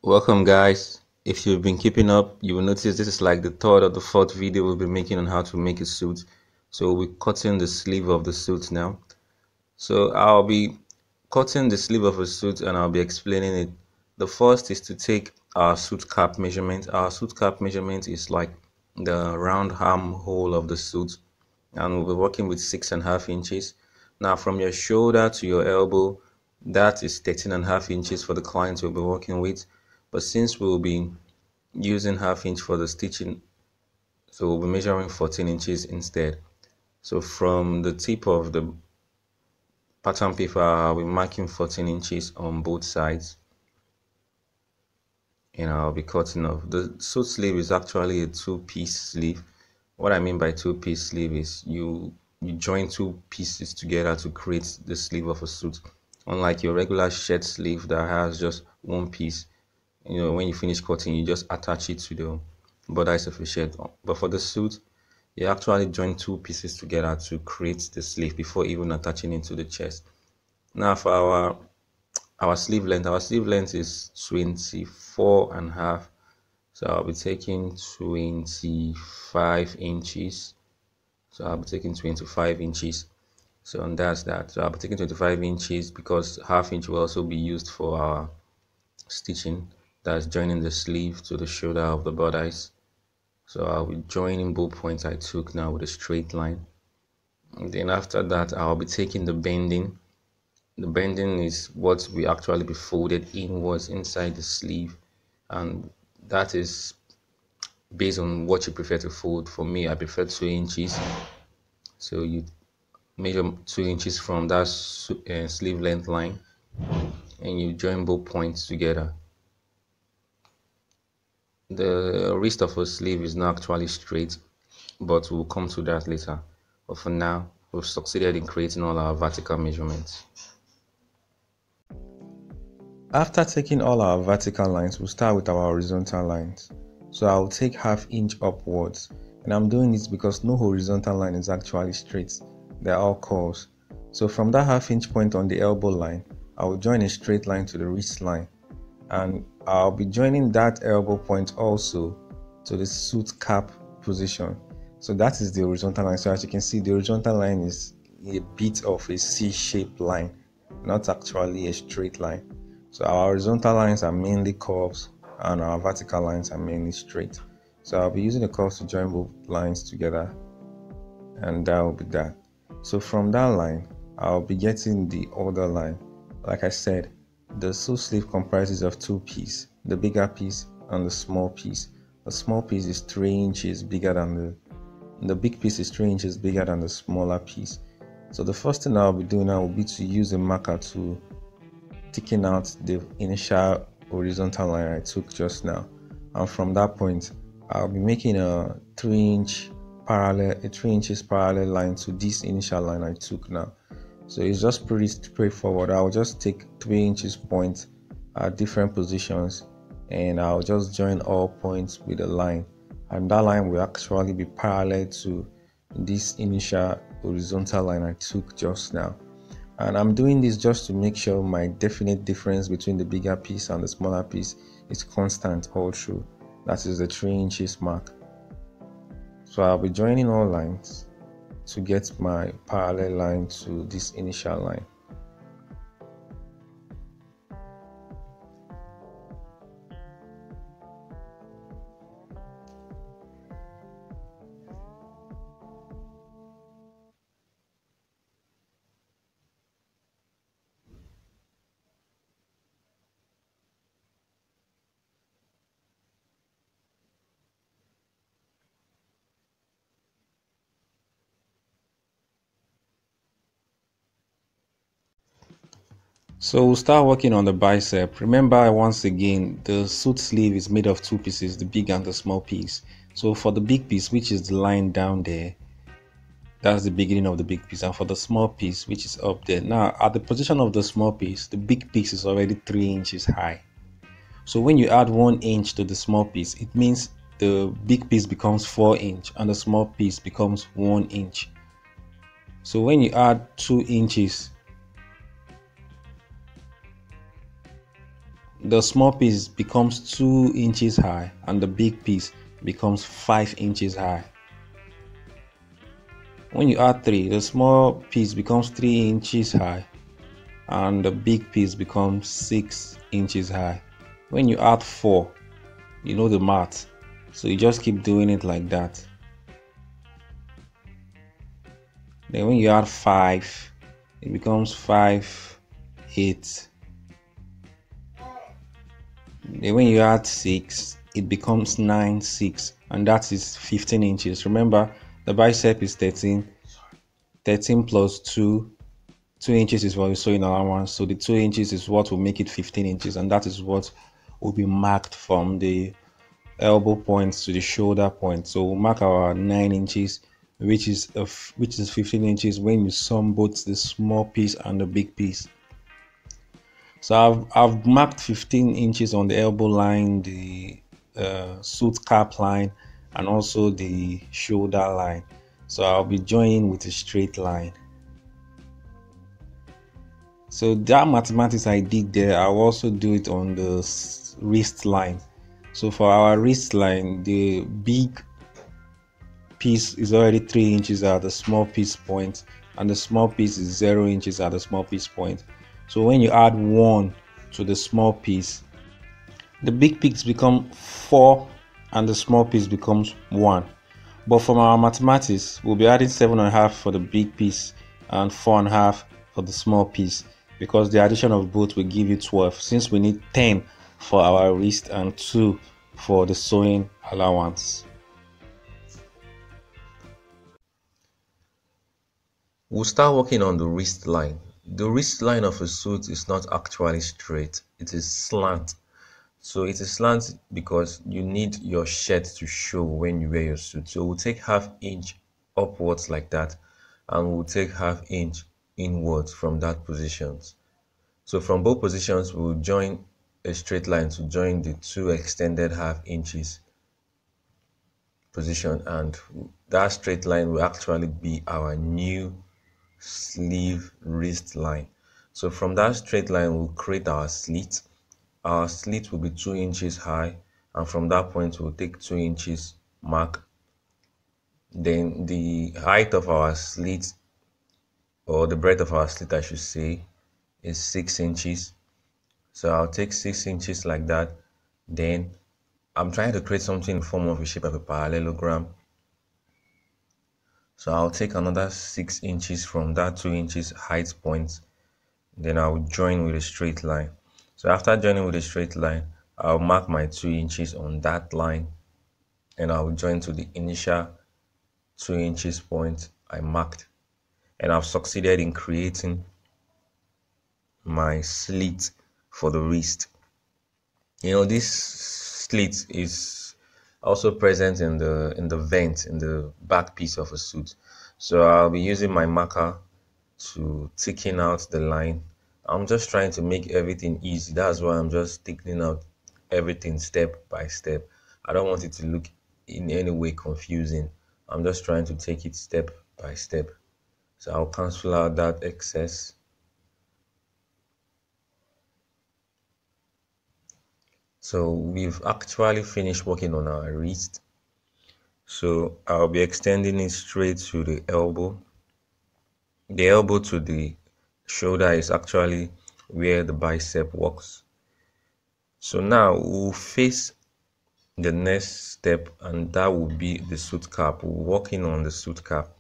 Welcome guys. If you've been keeping up, you will notice this is like the third or the fourth video we'll be making on how to make a suit. So we're cutting the sleeve of the suit now. So I'll be cutting the sleeve of a suit and I'll be explaining it. The first is to take our suit cap measurement. Our suit cap measurement is like the round armhole of the suit, and we'll be working with 6.5 inches. Now from your shoulder to your elbow, that is 13.5 inches for the client we'll be working with. But since we'll be using half inch for the stitching, so we'll be measuring 14 inches instead. So from the tip of the pattern paper, I'll be marking 14 inches on both sides, and I'll be cutting off. The suit sleeve is actually a two-piece sleeve. What I mean by two-piece sleeve is you join two pieces together to create the sleeve of a suit. Unlike your regular shirt sleeve that has just one piece, when you finish cutting, you just attach it to the bodice of a shirt. But for the suit, you actually join two pieces together to create the sleeve before even attaching it to the chest. Now for our sleeve length is 24 and a half. So I'll be taking 25 inches. So I'll be taking 25 inches. So and that's that. So I'll be taking 25 inches because half inch will also be used for our stitching. That's joining the sleeve to the shoulder of the bodice. So I'll be joining both points I took now with a straight line. And then after that, I'll be taking the bending. The bending is what we actually be folded inwards inside the sleeve, and that is based on what you prefer to fold. For me, I prefer 2 inches. So you measure 2 inches from that sleeve length line, and you join both points together. The wrist of a sleeve is not actually straight, but we'll come to that later. But for now, we've succeeded in creating all our vertical measurements. After taking all our vertical lines, we'll start with our horizontal lines. So I'll take half inch upwards, and I'm doing this because no horizontal line is actually straight. They're all curves. So from that half inch point on the elbow line, I will join a straight line to the wrist line, and I'll be joining that elbow point also to the suit cap position. So that is the horizontal line. So as you can see, the horizontal line is a bit of a C-shaped line, not actually a straight line. So our horizontal lines are mainly curves and our vertical lines are mainly straight. So I'll be using the curves to join both lines together, and that will be that. So from that line, I'll be getting the other line. Like I said, the suit sleeve comprises of two pieces, the bigger piece and the small piece. The small piece is 3 inches bigger than the big piece is 3 inches bigger than the smaller piece. So the first thing I'll be doing now will be to use a marker to thicken out the initial horizontal line I took just now. And from that point, I'll be making a 3 inches parallel line to this initial line I took now. So it's just pretty straightforward. I'll just take 3 inches points at different positions, and I'll just join all points with a line, and that line will actually be parallel to this initial horizontal line I took just now. And I'm doing this just to make sure my definite difference between the bigger piece and the smaller piece is constant all through. That is the 3 inches mark. So I'll be joining all lines to get my parallel line to this initial line. So we'll start working on the bicep. Remember, once again, the suit sleeve is made of two pieces, the big and the small piece. So for the big piece, which is the line down there, that's the beginning of the big piece. And for the small piece, which is up there, now at the position of the small piece, the big piece is already 3 inches high. So when you add 1 inch to the small piece, it means the big piece becomes 4 inch and the small piece becomes 1 inch. So when you add 2 inches, the small piece becomes 2 inches high and the big piece becomes 5 inches high. When you add 3, the small piece becomes 3 inches high and the big piece becomes 6 inches high. When you add 4, you know the math, so you just keep doing it like that. Then when you add 5, it becomes 5, 8. Then when you add 6, it becomes 9, 6, and that is 15 inches. Remember, the bicep is 13 plus 2 inches is what we saw in allowance, so the 2 inches is what will make it 15 inches, and that is what will be marked from the elbow point to the shoulder point. So we'll mark our 9 inches, which is 15 inches when you sum both the small piece and the big piece. So I've marked 15 inches on the elbow line, the suit cap line, and also the shoulder line. So I'll be joining with a straight line. So that mathematics I did there, I'll also do it on the wrist line. So for our wrist line, the big piece is already 3 inches at the small piece point, and the small piece is 0 inches at the small piece point. So when you add 1 to the small piece, the big piece become 4 and the small piece becomes 1. But from our mathematics, we'll be adding 7.5 for the big piece and 4.5 for the small piece, because the addition of both will give you 12, since we need 10 for our wrist and 2 for the sewing allowance. We'll start working on the wrist line. The wrist line of a suit is not actually straight, it is slant. So it is slant because you need your shirt to show when you wear your suit. So we'll take ½ inch upwards like that, and we'll take ½ inch inwards from that position. So from both positions, we'll join a straight line to join the 2 extended ½ inches position, and that straight line will actually be our new sleeve wrist line. So from that straight line, we'll create our slit. Our slit will be 2 inches high, and from that point we'll take 2 inches mark. Then the height of our slit, or the breadth of our slit I should say, is 6 inches. So I'll take 6 inches like that. Then I'm trying to create something in the form of a shape of a parallelogram. So I'll take another 6 inches from that 2 inches height point. Then I'll join with a straight line. So after joining with a straight line, I'll mark my 2 inches on that line, and I'll join to the initial 2 inches point I marked, and I've succeeded in creating my slit for the wrist. This slit is also present in the vent in the back piece of a suit. So I'll be using my marker to thicken out the line. I'm just trying to make everything easy. That's why I'm just thickening out everything step by step. I don't want it to look in any way confusing. I'm just trying to take it step by step. So I'll cancel out that excess. So we've actually finished working on our wrist. So I'll be extending it straight to the elbow. The elbow to the shoulder is actually where the bicep works. So now we'll face the next step, and that will be the suit cap. We're working on the suit cap,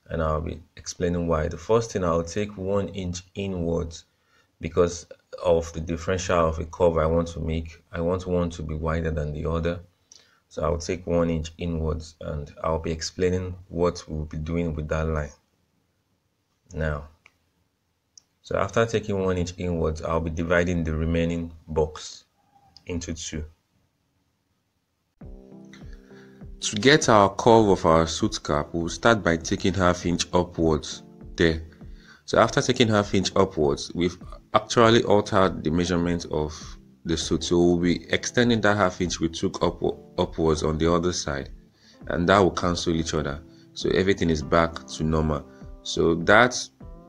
and I'll be explaining why. The first thing, I'll take 1 inch inwards because of the differential of a curve I want to make. I want one to be wider than the other. So I'll take 1 inch inwards, and I'll be explaining what we'll be doing with that line now. So after taking 1 inch inwards, I'll be dividing the remaining box into 2. To get our curve of our suit cap, we'll start by taking ½ inch upwards there. So after taking ½ inch upwards, we've actually altered the measurement of the suit. So we'll be extending that ½ inch we took upwards on the other side, and that will cancel each other. So everything is back to normal. So that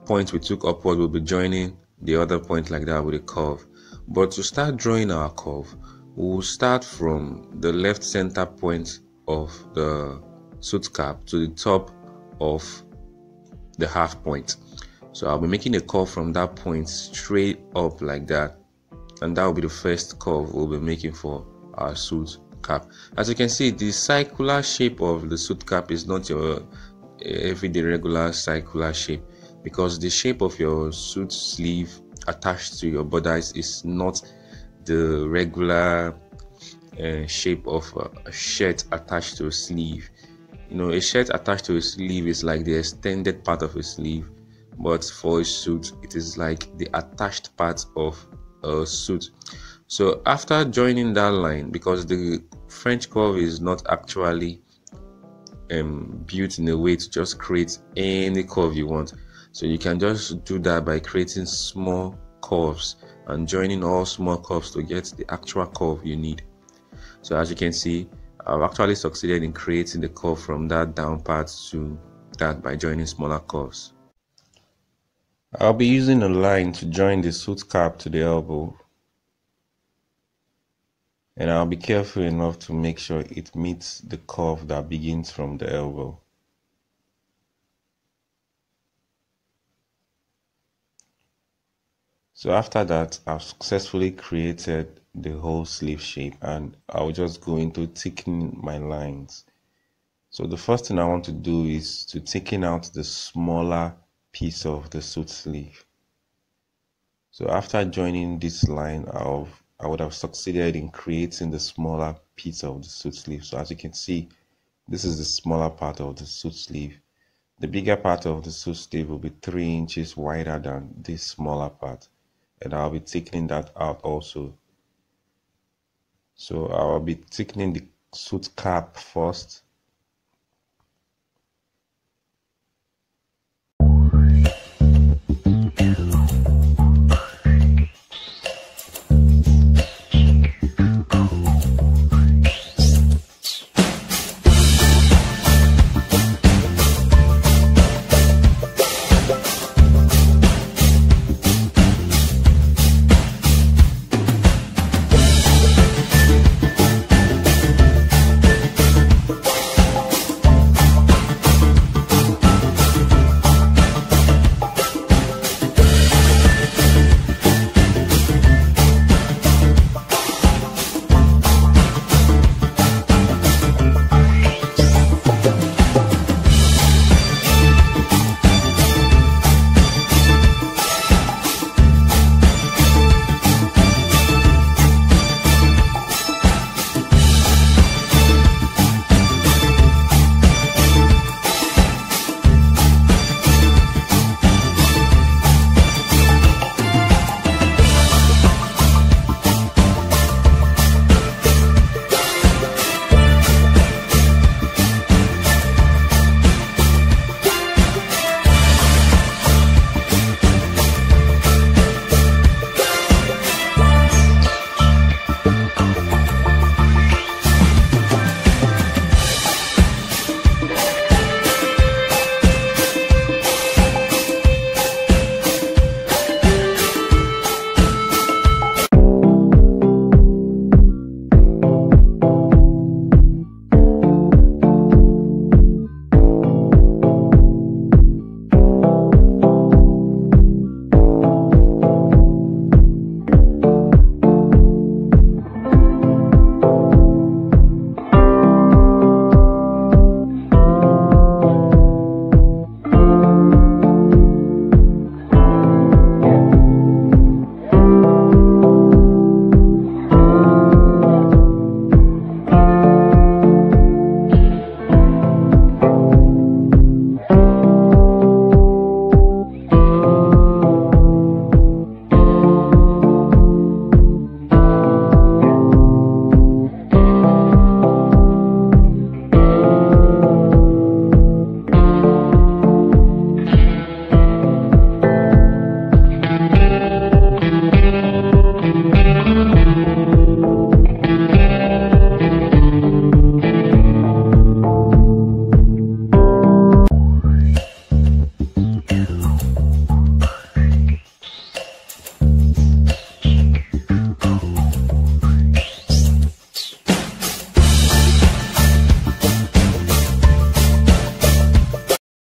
point we took upward will be joining the other point like that with a curve. But to start drawing our curve, we'll start from the left center point of the suit cap to the top of the half point. So I'll be making a curve from that point straight up like that, and that will be the first curve we'll be making for our suit cap. As you can see, the circular shape of the suit cap is not your everyday regular circular shape, because the shape of your suit sleeve attached to your bodice is not the regular shape of a shirt attached to a sleeve. A shirt attached to a sleeve is like the extended part of a sleeve, but for a suit, it is like the attached part of a suit. So after joining that line, because the French curve is not actually built in a way to just create any curve you want, so you can just do that by creating small curves and joining all small curves to get the actual curve you need. So as you can see, I've actually succeeded in creating the curve from that down part to that by joining smaller curves. I'll be using a line to join the suit cap to the elbow, and I'll be careful enough to make sure it meets the curve that begins from the elbow. So after that, I've successfully created the whole sleeve shape, and I'll just go into thickening my lines. So the first thing I want to do is to thicken out the smaller piece of the suit sleeve. So after joining this line, I would have succeeded in creating the smaller piece of the suit sleeve. So as you can see, this is the smaller part of the suit sleeve. The bigger part of the suit sleeve will be 3 inches wider than this smaller part, and I'll be thickening that out also. So I'll be thickening the suit cap first,